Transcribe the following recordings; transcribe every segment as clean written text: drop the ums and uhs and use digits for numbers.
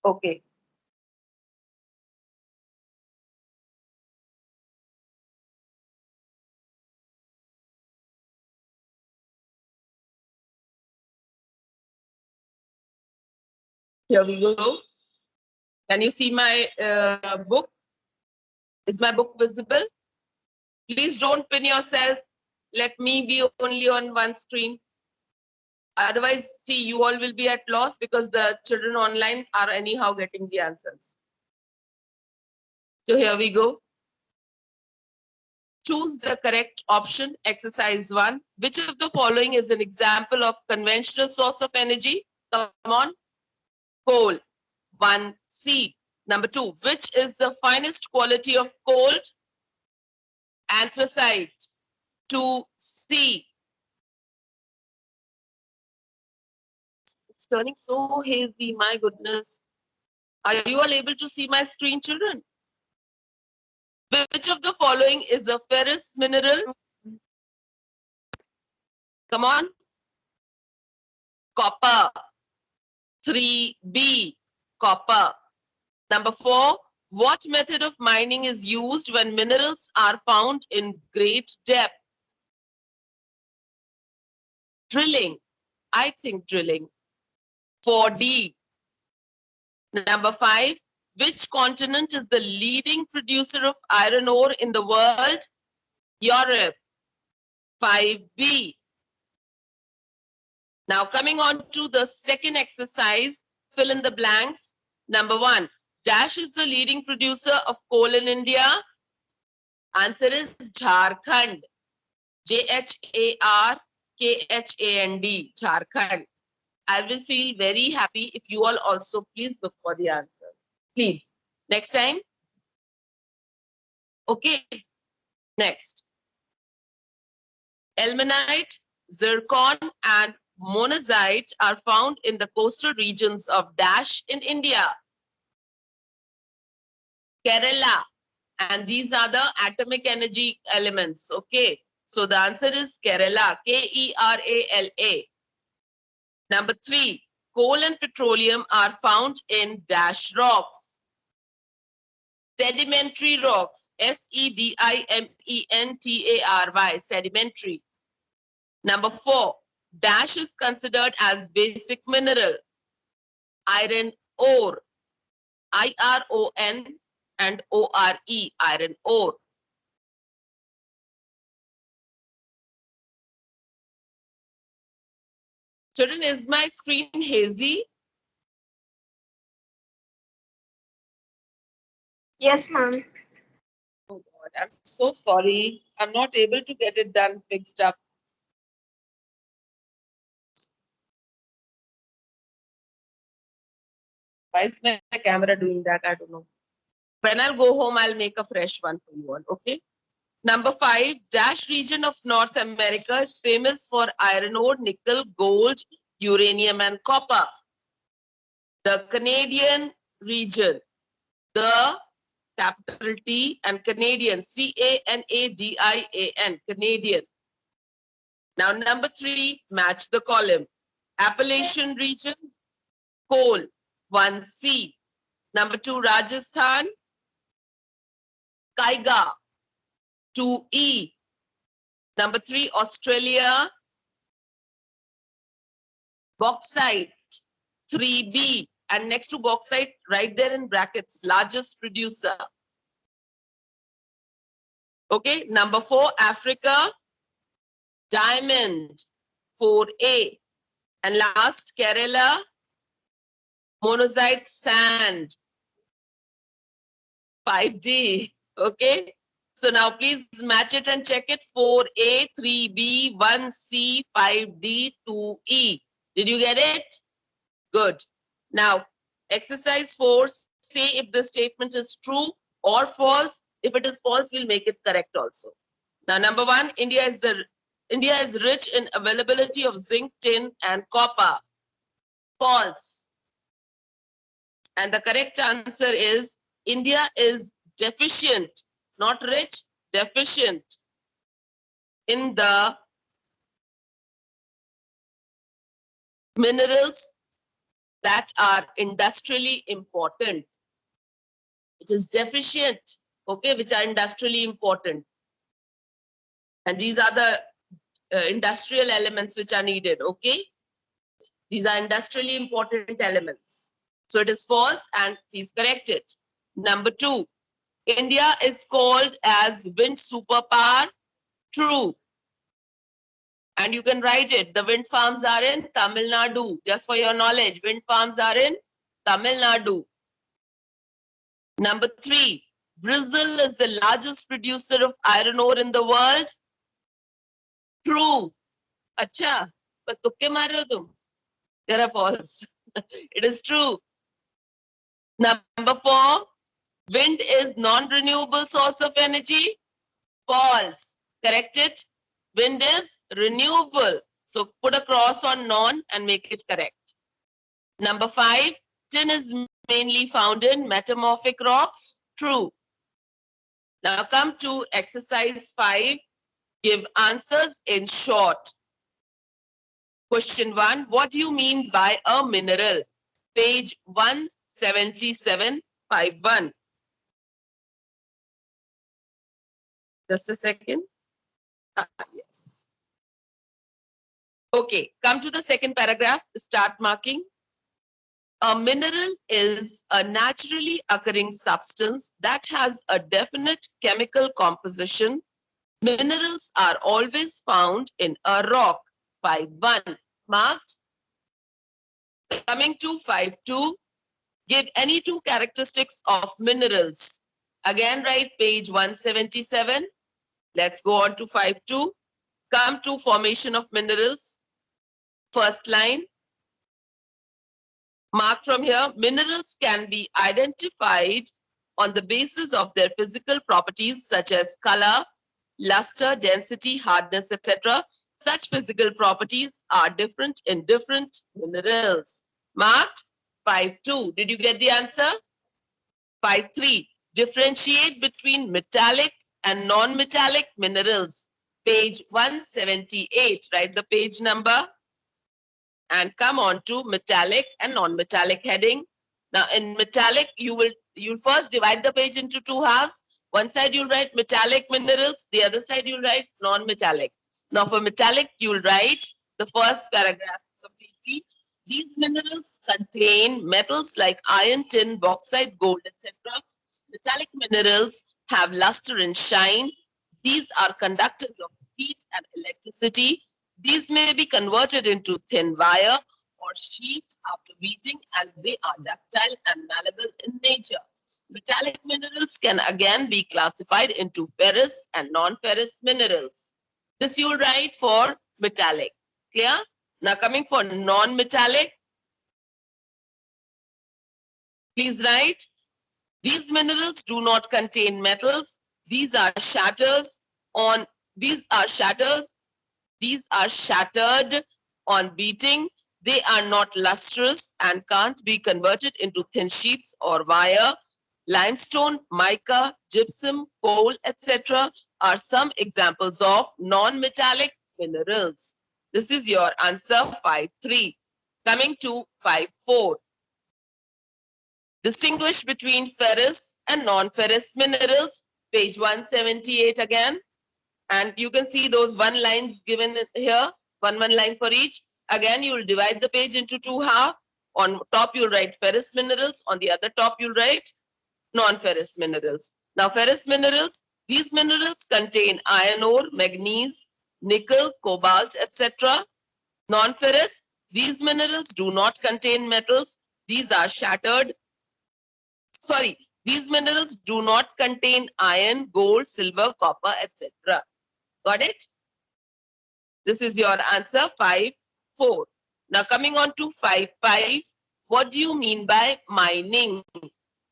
Okay. Here we go. Can you see my book? Is my book visible? Please don't pin yourself. Let me be only on one screen. Otherwise, see, you all will be at loss because the children online are anyhow getting the answers. So here we go. Choose the correct option, exercise 1. Which of the following is an example of conventional source of energy? Come on. Coal. 1C. Number 2. Which is the finest quality of coal? Anthracite. 2C. It's turning so hazy, my goodness. Are you all able to see my screen, children? Which of the following is a ferrous mineral? Come on. Copper. 3B. Copper. Number 4. What method of mining is used when minerals are found in great depth? Drilling. I think drilling. 4D. Number 5. Which continent is the leading producer of iron ore in the world? Europe. 5B. Now coming on to the second exercise, fill in the blanks. Number 1. Dash is the leading producer of coal in India. Answer is Jharkhand. Jharkhand. Jharkhand. I will feel very happy if you all also please look for the answer. Please. Next time. Okay. Next. Ilmenite, zircon, and monazite are found in the coastal regions of Dash in India. Kerala. And these are the atomic energy elements. Okay. So the answer is Kerala. Kerala. Number 3. Coal and petroleum are found in Dash rocks. Sedimentary rocks. Sedimentary. Sedimentary. Number 4. Dash is considered as basic mineral. Iron ore. IRON and ORE. Iron ore. Children, is my screen hazy? Yes, ma'am. Oh God, I'm so sorry. I'm not able to get it done, fixed up. Why is my camera doing that? I don't know. When I'll go home, I'll make a fresh one for you all. Okay. Number 5, Dash region of North America is famous for iron ore, nickel, gold, uranium, and copper. The Canadian region, the capital T and Canadian, Canadian, Canadian. Now, number 3, match the column. Appalachian region, coal, 1C. Number 2, Rajasthan, Kaiga, 2E. Number 3, Australia, bauxite, 3B. And next to bauxite, right there in brackets, largest producer. Okay, number 4, Africa, diamond, 4A. And last, Kerala, monazite sand, 5D. Okay, so now please match it and check it. 4A, 3B, 1C, 5D, 2E. Did you get it? Good. Now, exercise 4, say if the statement is true or false. If it is false, we'll make it correct also. Now, number 1, India is rich in availability of zinc, tin, and copper. False. And the correct answer is India is deficient, not rich, deficient in the minerals that are industrially important. It is deficient, okay, which are industrially important. And these are the industrial elements which are needed, okay? These are industrially important elements. So it is false and please correct it. Number 2, India is called as wind superpower. True. And you can write it. The wind farms are in Tamil Nadu. Just for your knowledge, wind farms are in Tamil Nadu. Number 3, Brazil is the largest producer of iron ore in the world. True. Acha, but tukke maar rahe ho tum? They are false. It is true. Number 4, wind is non-renewable source of energy. False. Correct it. Wind is renewable. So put a cross on non and make it correct. Number 5, tin is mainly found in metamorphic rocks. True. Now come to exercise 5. Give answers in short. Question 1. What do you mean by a mineral? Page 17751. Just a second. Yes. Okay, come to the second paragraph. Start marking. A mineral is a naturally occurring substance that has a definite chemical composition. Minerals are always found in a rock. 5.1. Marked. Coming to 5.2. Give any two characteristics of minerals. Again, write page 177. Let's go on to 5.2. Come to formation of minerals. First line. Mark from here. Minerals can be identified on the basis of their physical properties such as color, luster, density, hardness, etc. Such physical properties are different in different minerals. Marked. 5.2. Did you get the answer? 5.3. Differentiate between metallic and non-metallic minerals. Page 178. Write the page number and come on to metallic and non-metallic heading. Now in metallic, you'll first divide the page into two halves. One side you'll write metallic minerals, the other side you'll write non-metallic. Now for metallic, you'll write the first paragraph completely. These minerals contain metals like iron, tin, bauxite, gold, etc. Metallic minerals have luster and shine. These are conductors of heat and electricity. These may be converted into thin wire or sheets after beating, as they are ductile and malleable in nature. Metallic minerals can again be classified into ferrous and non-ferrous minerals. This you'll write for metallic. Clear? Now coming for non-metallic, please write, these minerals do not contain metals. These are shatters on shattered on beating. They are not lustrous and can't be converted into thin sheets or wire. Limestone, mica, gypsum, coal, etc. are some examples of non-metallic minerals. This is your answer 5.3. Coming to 5.4. Distinguish between ferrous and non-ferrous minerals. Page 178 again. And you can see those one lines given here, one line for each. Again, you will divide the page into two halves. On top, you'll write ferrous minerals. On the other top, you'll write non-ferrous minerals. Now, ferrous minerals, these minerals contain iron ore, manganese, nickel, cobalt, etc. Non-ferrous, these minerals do not contain metals. These are shattered. Sorry, these minerals do not contain iron, gold, silver, copper, etc. Got it? This is your answer 5.4. Now coming on to 5.5. What do you mean by mining?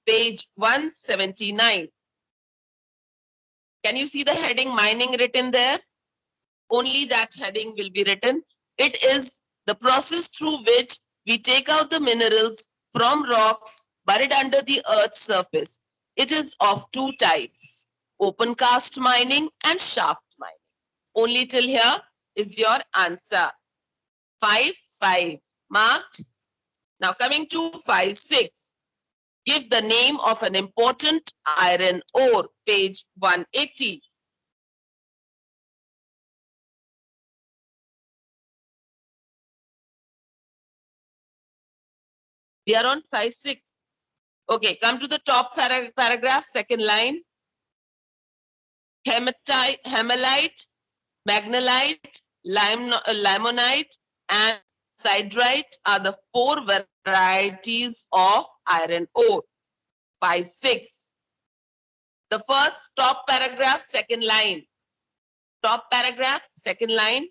Page 179. Can you see the heading mining written there? Only that heading will be written. It is the process through which we take out the minerals from rocks buried under the earth's surface. It is of two types, open cast mining and shaft mining. Only till here is your answer. 5.5. Marked. Now coming to 5.6. Give the name of an important iron ore, page 180. We are on 5.6. Okay, come to the top paragraph, second line. Hemalite, magnelite, limonite, and siderite are the four varieties of iron ore. 5.6. The first top paragraph, second line. Top paragraph, second line.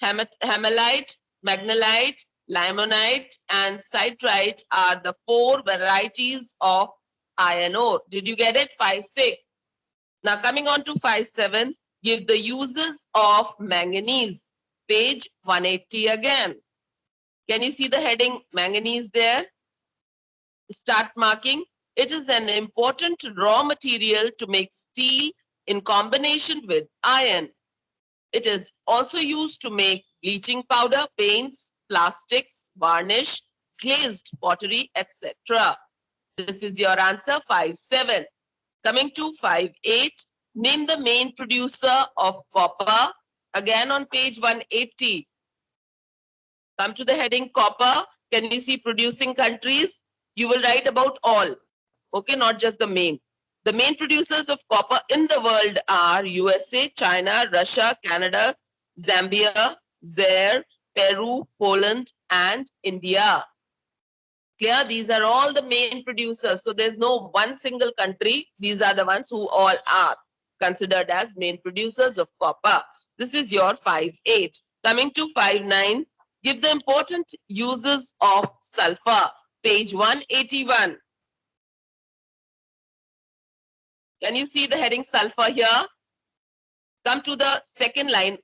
Hemalite, magnelite, limonite, and siderite are the four varieties of iron ore. Did you get it? 5.6. Now coming on to 5.7, give the uses of manganese. Page 180 again. Can you see the heading manganese there? Start marking. It is an important raw material to make steel in combination with iron. It is also used to make bleaching powder, paints, plastics, varnish, glazed pottery, etc. This is your answer, 5.7. Coming to 5.8, name the main producer of copper. Again on page 180. Come to the heading copper. Can you see producing countries? You will write about all. Okay, not just the main. The main producers of copper in the world are USA, China, Russia, Canada, Zambia, Zaire, Peru, Poland, and India. Clear? These are all the main producers. So there's no one single country. These are the ones who all are considered as main producers of copper. This is your 5.8. Coming to 5.9, give the important uses of sulfur. Page 181. Can you see the heading sulfur here? Come to the second line,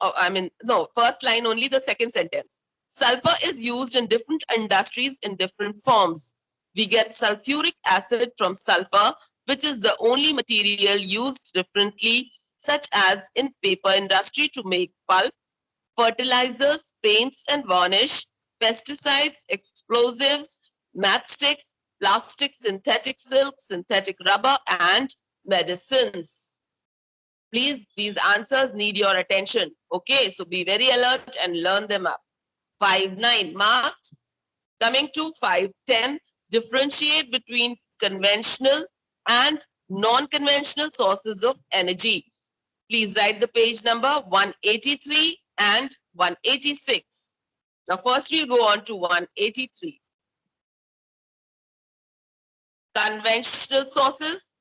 first line only, the second sentence. Sulfur is used in different industries in different forms. We get sulfuric acid from sulfur, which is the only material used differently, such as in paper industry to make pulp, fertilizers, paints and varnish, pesticides, explosives, matchsticks, plastic, synthetic silk, synthetic rubber, and medicines. Please, these answers need your attention. Okay, so be very alert and learn them up. 5.9 marked. Coming to 5.10, differentiate between conventional and non-conventional sources of energy. Please write the page number 183 and 186. Now first we'll go on to 183. Conventional sources.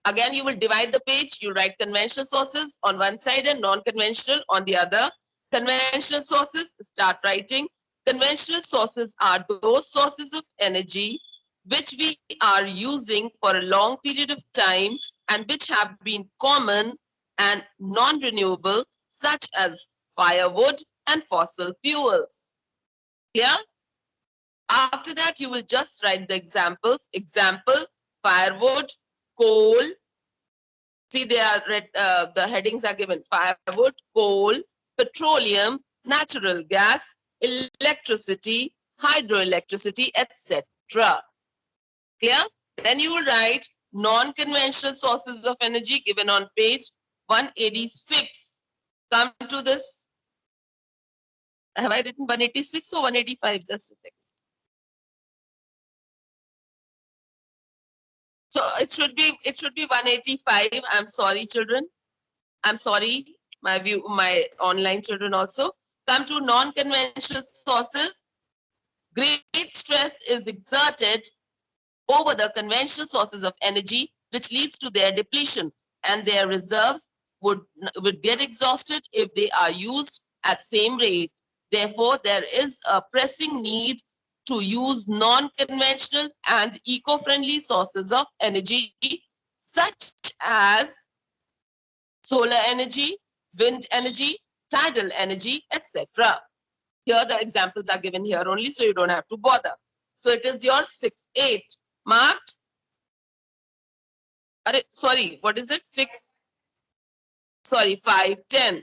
Again, you will divide the page. You write conventional sources on one side and non-conventional on the other. Conventional sources, start writing. Conventional sources are those sources of energy which we are using for a long period of time and which have been common and non-renewable, such as firewood and fossil fuels. Clear? After that, you will just write the examples. Example, firewood, coal. See, they are the headings are given: firewood, coal, petroleum, natural gas, electricity, hydroelectricity, etc. Clear? Then you will write non-conventional sources of energy given on page 186. Come to this. Have I written 186 or 185? Just a second. So it should be 185. I'm sorry, children. I'm sorry, my online children also. Come to non-conventional sources. Great stress is exerted over the conventional sources of energy, which leads to their depletion, and their reserves would get exhausted if they are used at same rate. Therefore, there is a pressing need to use non-conventional and eco-friendly sources of energy, such as solar energy, wind energy, tidal energy, etc. Here the examples are given here only, so you don't have to bother. So it is your 6.8 marked. Sorry, what is it? 6. Sorry, 5.10.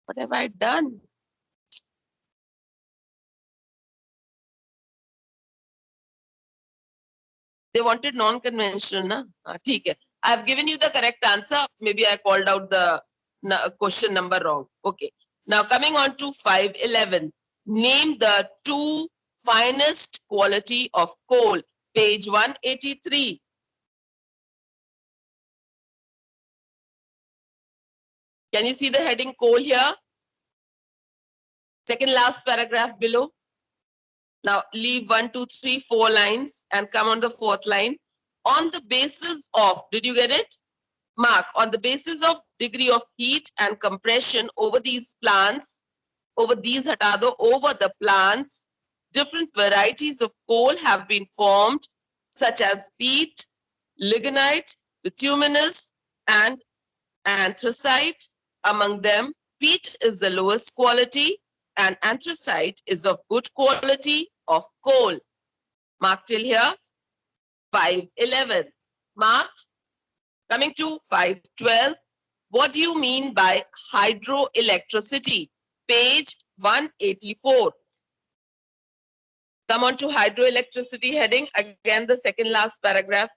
What have I done? They wanted non-conventional, na? ठीक है. I have given you the correct answer. Maybe I called out the question number wrong. Okay. Now coming on to 511. Name the two finest quality of coal. Page 183. Can you see the heading coal here? Second last paragraph below. Now leave 1, 2, 3, 4 lines and come on the fourth line. On the basis of, did you get it? Mark, on the basis of degree of heat and compression over these plants, over the plants, different varieties of coal have been formed, such as peat, lignite, bituminous, and anthracite. Among them, peat is the lowest quality and anthracite is of good quality of coal. Mark till here. 511. Marked. Coming to 512. What do you mean by hydroelectricity? Page 184. Come on to hydroelectricity heading. Again, the second last paragraph.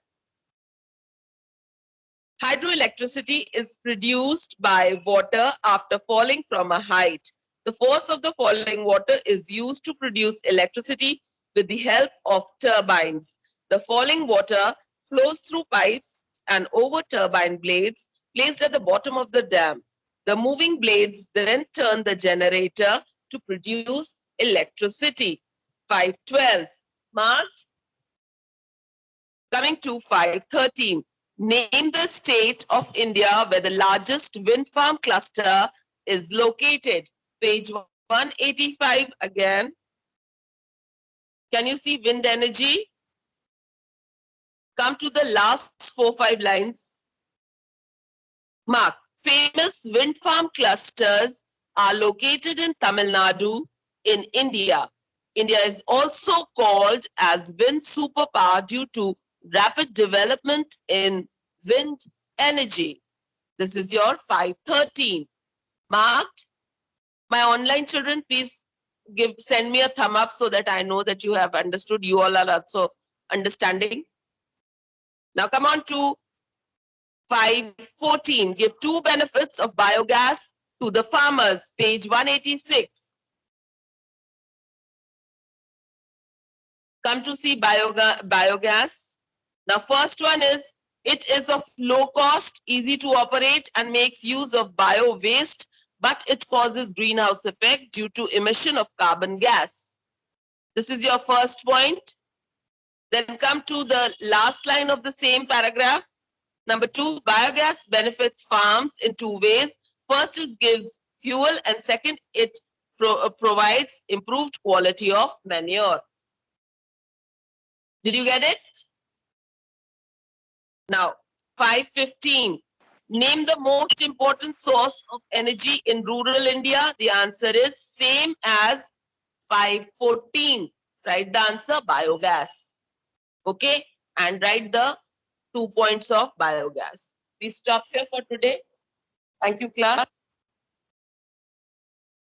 Hydroelectricity is produced by water after falling from a height. The force of the falling water is used to produce electricity with the help of turbines. The falling water flows through pipes and over turbine blades placed at the bottom of the dam. The moving blades then turn the generator to produce electricity. 512. Marked. Coming to 513. Name the state of India where the largest wind farm cluster is located. Page 185 again. Can you see wind energy? Come to the last 4-5 lines. Mark. Famous wind farm clusters are located in Tamil Nadu in India. India is also called as wind superpower due to rapid development in wind energy. This is your 513. Marked. My online children, please send me a thumb up so that I know that you have understood. You all are also understanding. Now come on to 514. Give two benefits of biogas to the farmers. Page 186. Come to see biogas. Now first one is, it is of low cost, easy to operate and makes use of bio waste, but it causes greenhouse effect due to emission of carbon gas. This is your first point. Then come to the last line of the same paragraph. Number 2, biogas benefits farms in two ways. First, it gives fuel and second, it provides improved quality of manure. Did you get it? Now, 515. Name the most important source of energy in rural India. The answer is same as 514. Write the answer, biogas. Okay, and write the 2 points of biogas. We stop here for today. Thank you, class.